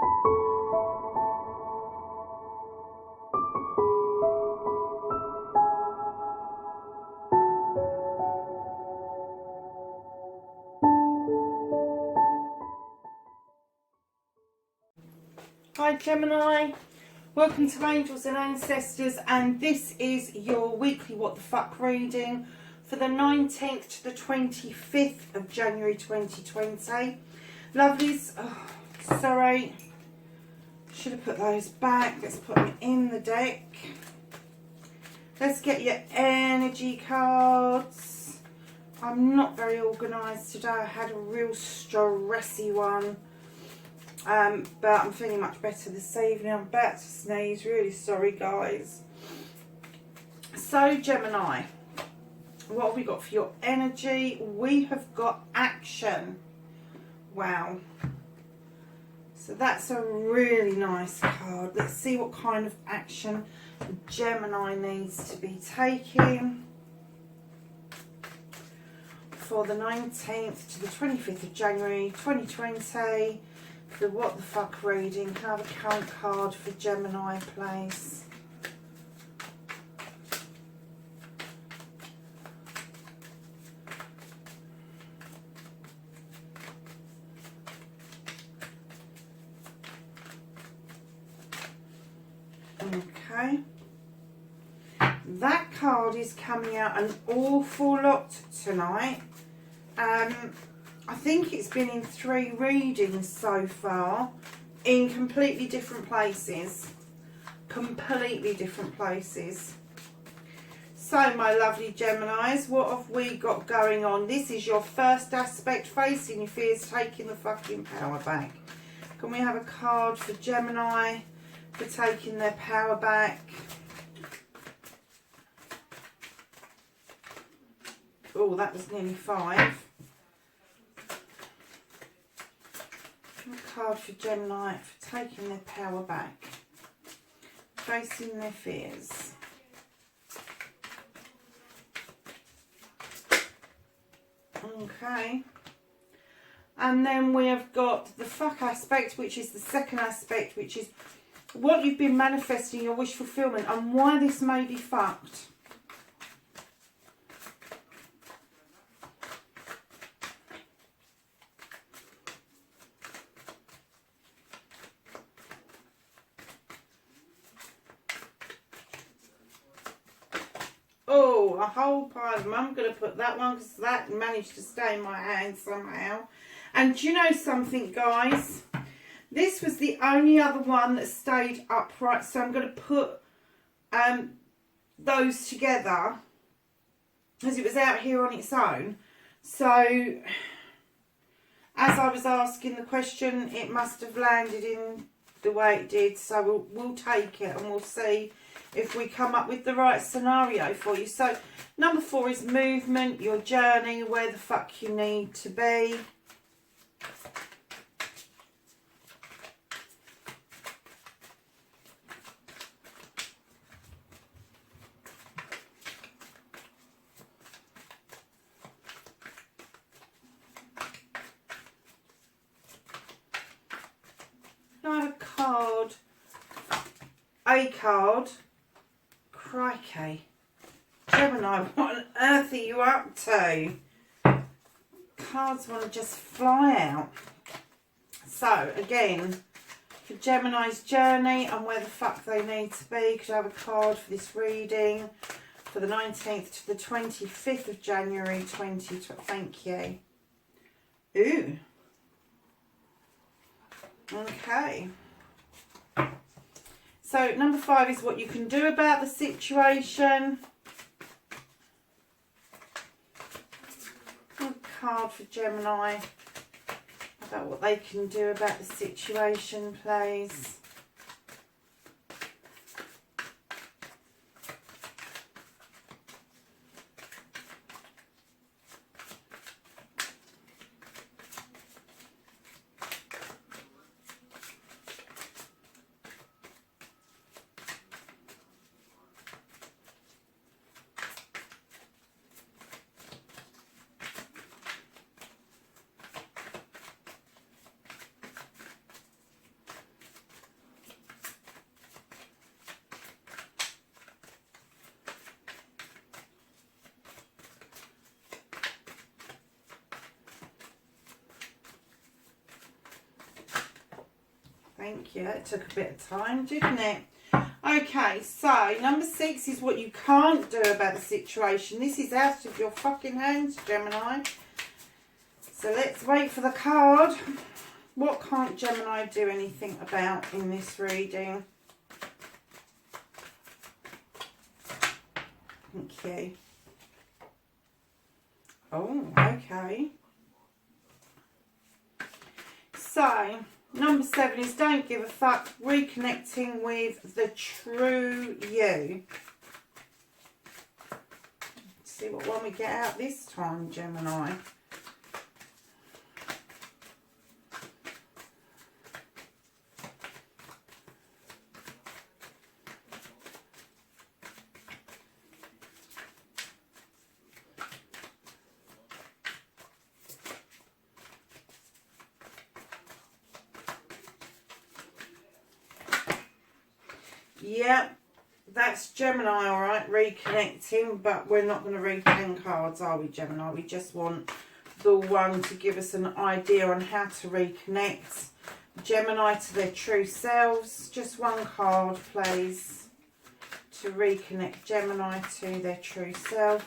Hi Gemini, welcome to Angels and Ancestors, and this is your weekly What the Fuck reading for the 19th to the 25th of January 2020. Lovelies, oh, sorry, should have put those back. Let's put them in the deck. Let's get your energy cards. I'm not very organised today. I had a real stressy one. But I'm feeling much better this evening. I'm about to sneeze. Really sorry, guys. So, Gemini, what have we got for your energy? We have got action. Wow. So that's a really nice card. Let's see what kind of action Gemini needs to be taking for the 19th to the 25th of January 2020. The What the Fuck reading. Can I have a count card for Gemini, please? Okay. That card is coming out an awful lot tonight. I think it's been in 3 readings so far in completely different places. Completely different places. So, my lovely Geminis, what have we got going on? This is your first aspect, facing your fears, taking the fucking power back. Can we have a card for Gemini for taking their power back? Oh, that was nearly 5. Card for Gemini for taking their power back, facing their fears. Okay. And then we have got the fuck aspect, which is the second aspect, which is what you've been manifesting, your wish fulfillment, and why this may be fucked. Oh, a whole pile of them. I'm going to put that one because that managed to stay in my hand somehow. And do you know something, guys? This was the only other one that stayed upright. So I'm going to put those together as it was out here on its own. So as I was asking the question, it must have landed in the way it did. So we'll take it and we'll see if we come up with the right scenario for you. So number 4 is movement, your journey, where the fuck you need to be. I have a card. Crikey. Gemini, what on earth are you up to? Cards want to just fly out. So, again, for Gemini's journey and where the fuck they need to be, could I have a card for this reading for the 19th to the 25th of January 2020? Thank you. Ooh. Okay. So number 5 is what you can do about the situation. A card for Gemini about what they can do about the situation, please. Thank you. It took a bit of time, didn't it? Okay, so number 6 is what you can't do about the situation. This is out of your fucking hands, Gemini. So let's wait for the card. What can't Gemini do anything about in this reading? Thank you. Oh, okay. So, number 7 is don't give a fuck, reconnecting with the true you. Let's see what one we get out this time, Gemini. Yeah, that's Gemini, all right, reconnecting, but we're not going to read 10 cards, are we, Gemini? We just want the one to give us an idea on how to reconnect Gemini to their true selves. Just one card, please, to reconnect Gemini to their true self.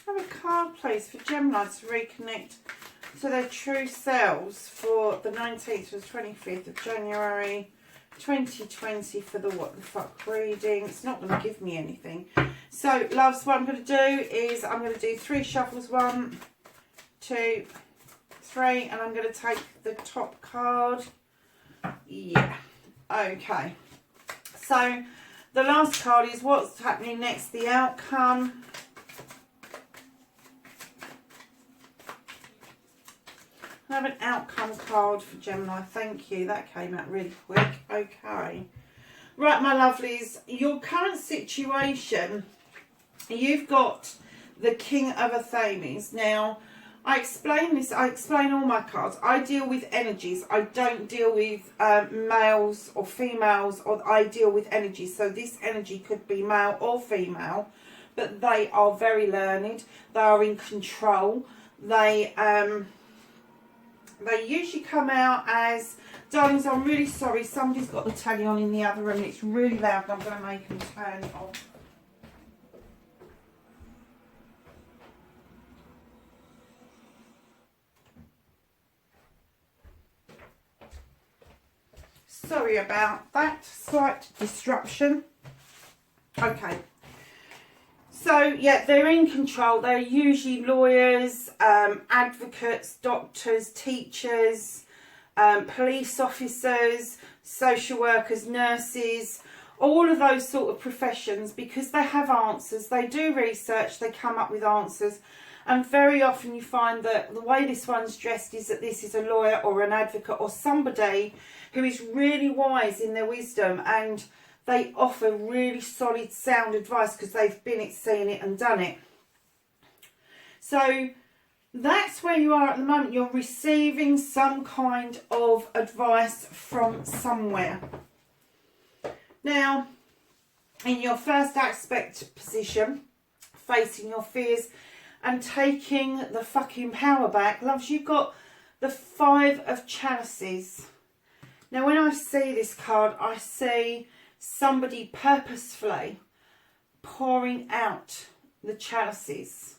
Have a card, please, for Gemini to reconnect to their true selves for the 19th to the 25th of January 2020 for the what the fuck reading. It's not going to give me anything. So, loves, what I'm going to do is I'm going to do 3 shuffles. 1, 2, 3, and I'm going to take the top card. Yeah. Okay. So, the last card is what's happening next, the outcome. I have an outcome card for Gemini. Thank you. That came out really quick. Okay. Right, my lovelies. Your current situation, you've got the King of Athames. Now, I explain this. I explain all my cards. I deal with energies. I don't deal with males or females. Or I deal with energies. So this energy could be male or female. But they are very learned. They are in control. They usually come out as, darlings, I'm really sorry, somebody's got the telly on in the other room. It's really loud and I'm going to make them turn it off. Sorry about that slight disruption. Okay. So, yeah, they're in control. They're usually lawyers, advocates, doctors, teachers, police officers, social workers, nurses, all of those sort of professions, because they have answers. They do research, they come up with answers. And very often you find that the way this one's dressed is that this is a lawyer or an advocate or somebody who is really wise in their wisdom, and they offer really solid, sound advice because they've been it, seen it and done it. So that's where you are at the moment. You're receiving some kind of advice from somewhere. Now, in your first aspect position, facing your fears and taking the fucking power back, loves, you've got the 5 of Chalices. Now, when I see this card, I see somebody purposefully pouring out the chalices.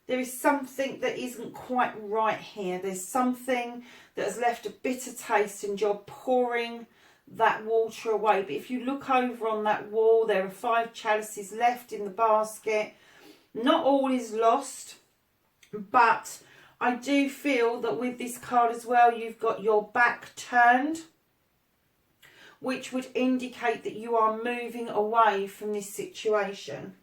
There is something that isn't quite right here. There's something that has left a bitter taste and you're pouring that water away. But if you look over on that wall, there are 5 chalices left in the basket. Not all is lost, but I do feel that with this card as well, you've got your back turned, which would indicate that you are moving away from this situation.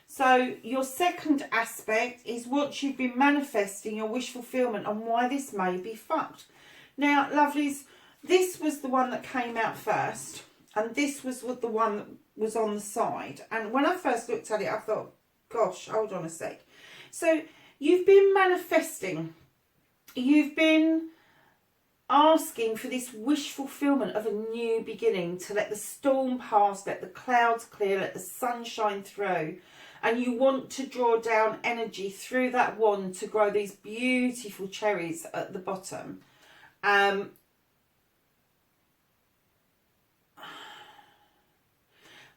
So your second aspect is what you've been manifesting, your wish fulfillment, and why this may be fucked. Now, lovelies, this was the one that came out first. and this was what the one that was on the side. And when I first looked at it, I thought, gosh, hold on a sec. So you've been manifesting. You've been asking for this wish fulfillment of a new beginning, to let the storm pass, let the clouds clear, let the sun shine through. And you want to draw down energy through that wand to grow these beautiful cherries at the bottom. And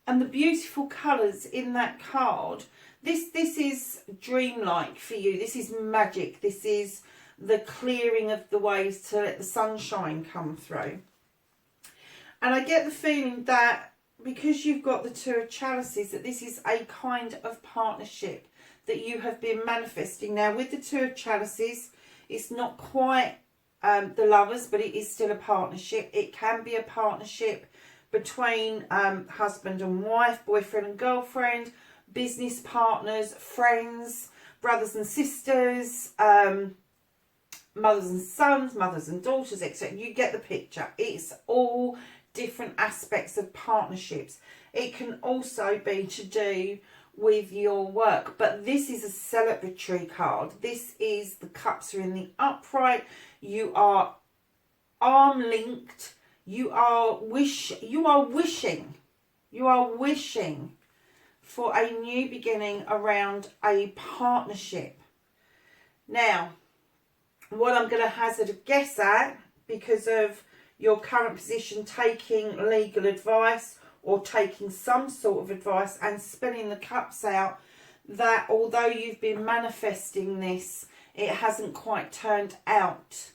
the beautiful colours in that card, this is dreamlike for you. This is magic. This is the clearing of the ways to let the sunshine come through. And I get the feeling that because you've got the Two of Chalices, that this is a kind of partnership that you have been manifesting. Now, with the Two of Chalices, it's not quite the lovers, but it is still a partnership. It can be a partnership between husband and wife, boyfriend and girlfriend, business partners, friends, brothers and sisters, mothers and sons, mothers and daughters, etc. You get the picture. It's all different aspects of partnerships. It can also be to do with your work, but this is a celebratory card. This is the cups are in the upright. You are arm linked. You are wishing for a new beginning around a partnership. Now, what I'm going to hazard a guess at, because of your current position, taking legal advice or taking some sort of advice and spinning the cups out, that although you've been manifesting this, it hasn't quite turned out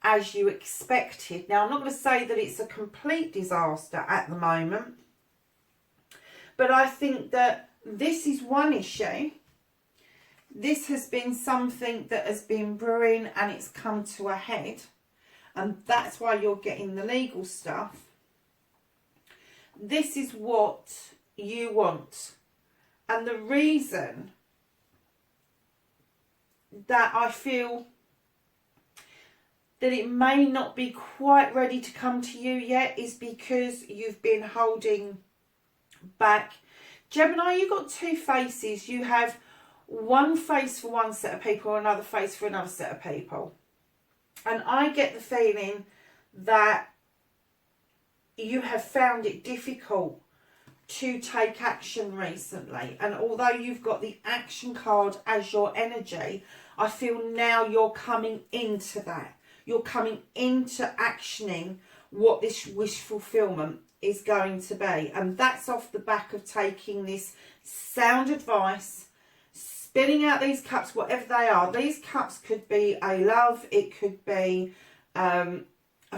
as you expected. Now, I'm not going to say that it's a complete disaster at the moment, but I think that this is one issue. This has been something that has been brewing and it's come to a head. And that's why you're getting the legal stuff. This is what you want. And the reason that I feel that it may not be quite ready to come to you yet is because you've been holding back. Gemini, you've got two faces. You have one face for one set of people, another face for another set of people. And I get the feeling that you have found it difficult to take action recently. And although you've got the action card as your energy, I feel now you're coming into that. You're coming into actioning what this wish fulfillment is going to be. And that's off the back of taking this sound advice, spinning out these cups, whatever they are. These cups could be a love, it could be a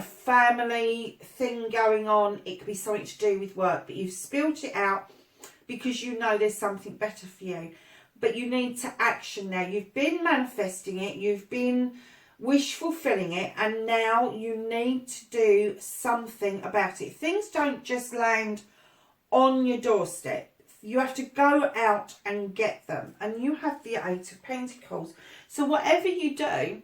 family thing going on, it could be something to do with work, but you've spilled it out because you know there's something better for you. But you need to action now. You've been manifesting it, you've been wish fulfilling it, and now you need to do something about it. Things don't just land on your doorstep. You have to go out and get them. And you have the Eight of Pentacles. So whatever you do,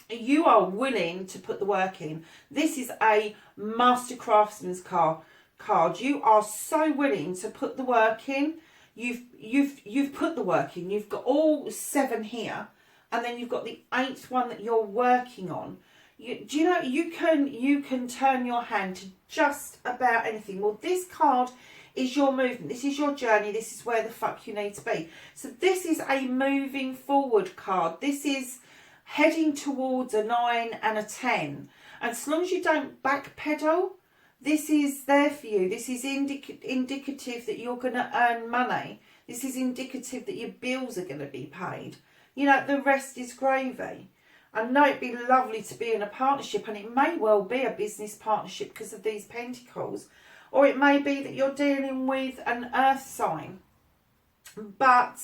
you are willing to put the work in. This is a master craftsman's card. You are so willing to put the work in. You've put the work in. You've got all 7 here, and then you've got the 8th one that you're working on. Do you know you can turn your hand to just about anything? Well, this card is your movement. This is your journey. This is where the fuck you need to be. So this is a moving forward card. This is heading towards a 9 and a 10. And as long as you don't backpedal, this is there for you. This is indicative that you're going to earn money. This is indicative that your bills are going to be paid. You know, the rest is gravy. I know it'd be lovely to be in a partnership, and it may well be a business partnership because of these pentacles. Or it may be that you're dealing with an earth sign. But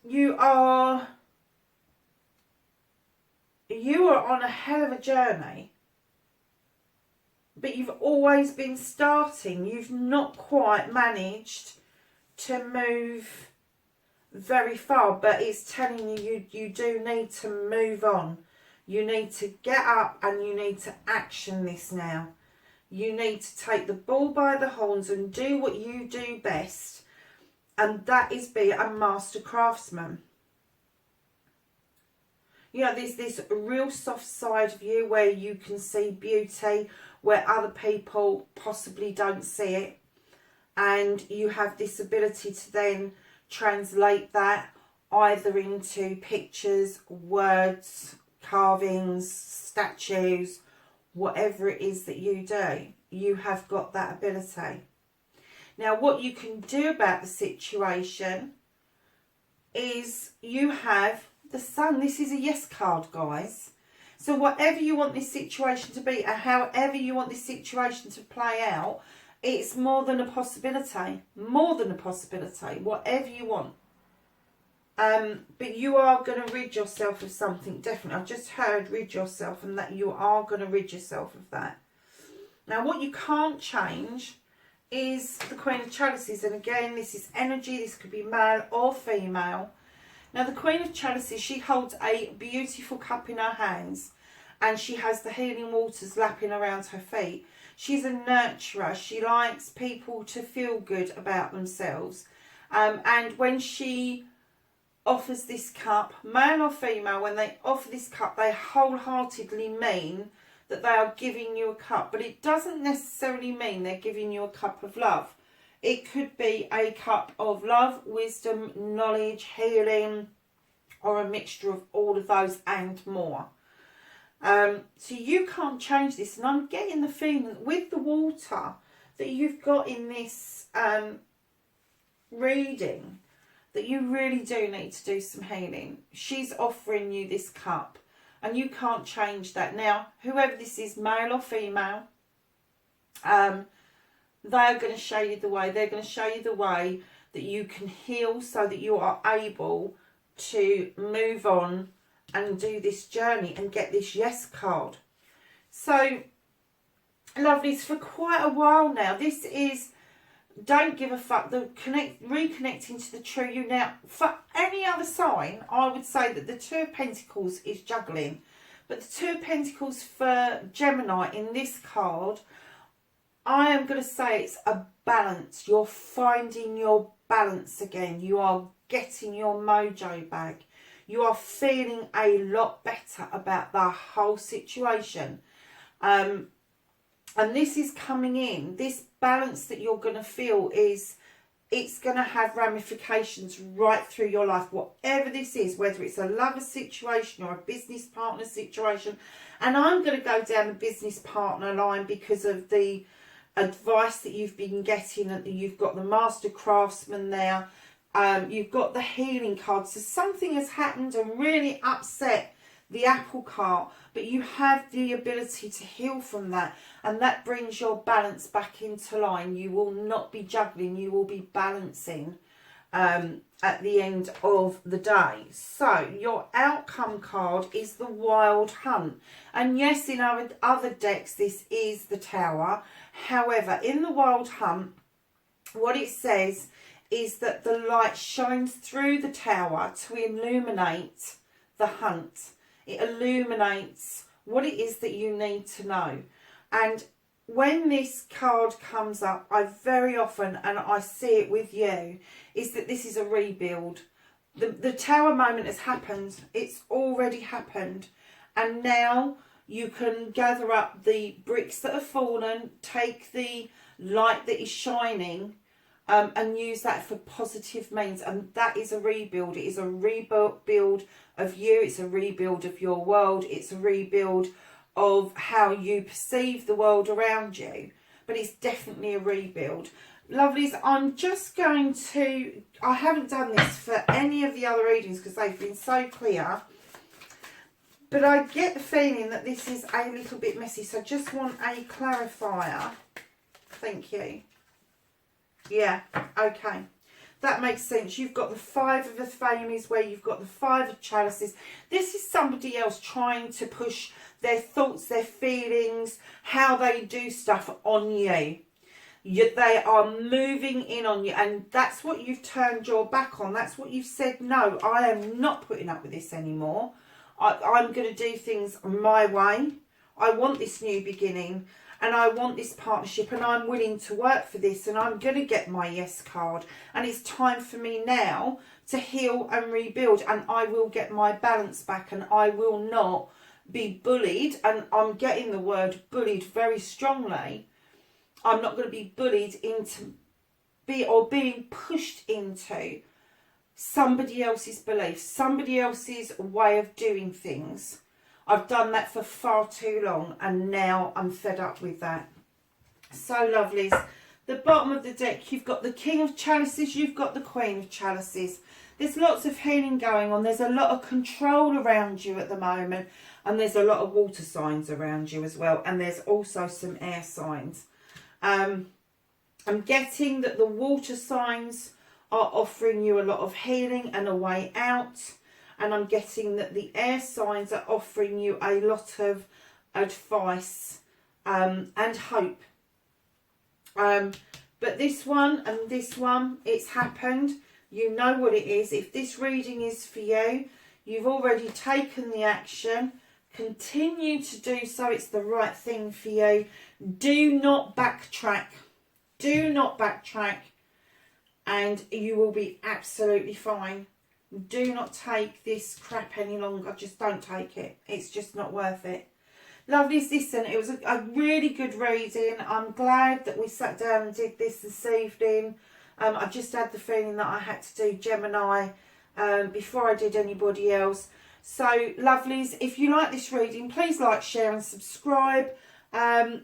you are on a hell of a journey. But you've always been starting. You've not quite managed to move very far. But it's telling you you do need to move on. You need to get up and you need to action this now. You need to take the bull by the horns and do what you do best. And that is be a master craftsman. You know, there's this real soft side of you where you can see beauty where other people possibly don't see it. And you have this ability to then translate that either into pictures, words, carvings, statues, whatever it is that you do. You have got that ability. Now, what you can do about the situation is you have the Sun. This is a yes card, guys. So whatever you want this situation to be, and however you want this situation to play out, it's more than a possibility. More than a possibility. Whatever you want. But you are going to rid yourself of something, definitely. I've just heard rid yourself, and that you are going to rid yourself of that. Now, what you can't change is the Queen of Chalices. And again, this is energy. This could be male or female. Now, the Queen of Chalices, she holds a beautiful cup in her hands. And she has the healing waters lapping around her feet. She's a nurturer. She likes people to feel good about themselves. And when she offers this cup, male or female, when they offer this cup, they wholeheartedly mean that they are giving you a cup. But it doesn't necessarily mean they're giving you a cup of love. It could be a cup of love, wisdom, knowledge, healing, or a mixture of all of those and more. So you can't change this. And I'm getting the feeling that with the water that you've got in this reading, that you really do need to do some healing. She's offering you this cup and you can't change that. Now, whoever this is, male or female, they're going to show you the way. They're going to show you the way that you can heal so that you are able to move on and do this journey and get this yes card. So, lovelies, for quite a while now, this is don't give a fuck, the reconnecting to the true you. Now, for any other sign, I would say that the Two of Pentacles is juggling. But the Two of Pentacles for Gemini in this card, I am going to say it's a balance. You're finding your balance again. You are getting your mojo back. You are feeling a lot better about the whole situation. And this is coming in. This balance that you're going to feel is, it's going to have ramifications right through your life. Whatever this is, whether it's a lover situation or a business partner situation. And I'm going to go down the business partner line because of the advice that you've been getting. And you've got the Master Craftsman there. You've got the healing card. So something has happened and really upset the apple cart, but you have the ability to heal from that, and that brings your balance back into line. You will not be juggling, you will be balancing at the end of the day. So your outcome card is the Wild Hunt, and yes, in our other decks this is the Tower. However, in the Wild Hunt, what it says is that the light shines through the tower to illuminate the hunt. It illuminates what it is that you need to know. And when this card comes up, I very often, and I see it with you, is that this is a rebuild. The tower moment has happened. It's already happened. And now you can gather up the bricks that have fallen, take the light that is shining, and use that for positive means. And that is a rebuild. It is a rebuild of you. It's a rebuild of your world. It's a rebuild of how you perceive the world around you. But it's definitely a rebuild. Lovelies, I'm just going to, I haven't done this for any of the other readings because they've been so clear, but I get the feeling that this is a little bit messy, so I just want a clarifier. Thank you. Yeah, okay. That makes sense. You've got the Five of the Famies where you've got the Five of Chalices. This is somebody else trying to push their thoughts, their feelings, how they do stuff on you. They are moving in on you, and that's what you've turned your back on. That's what you've said, no, I am not putting up with this anymore. I'm going to do things my way. I want this new beginning and I want this partnership and I'm willing to work for this and I'm going to get my yes card. And it's time for me now to heal and rebuild, and I will get my balance back and I will not be bullied. And I'm getting the word bullied very strongly. I'm not going to be bullied into being pushed into somebody else's beliefs, somebody else's way of doing things. I've done that for far too long and now I'm fed up with that. So lovelies, the bottom of the deck, you've got the King of Chalices, you've got the Queen of Chalices. There's lots of healing going on. There's a lot of control around you at the moment, and there's a lot of water signs around you as well, and there's also some air signs. I'm getting that the water signs are offering you a lot of healing and a way out. And I'm getting that the air signs are offering you a lot of advice and hope. But this one and this one, it's happened. You know what it is. If this reading is for you, you've already taken the action. Continue to do so. It's the right thing for you. Do not backtrack. Do not backtrack. And you will be absolutely fine. Do not take this crap any longer. Just don't take it. It's just not worth it. Lovelies, listen, it was a really good reading. I'm glad that we sat down and did this evening. I just had the feeling that I had to do Gemini before I did anybody else. So, lovelies, if you like this reading, please like, share and subscribe.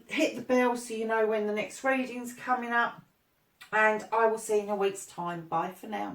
Hit the bell so you know when the next reading's coming up. And I will see you in a week's time. Bye for now.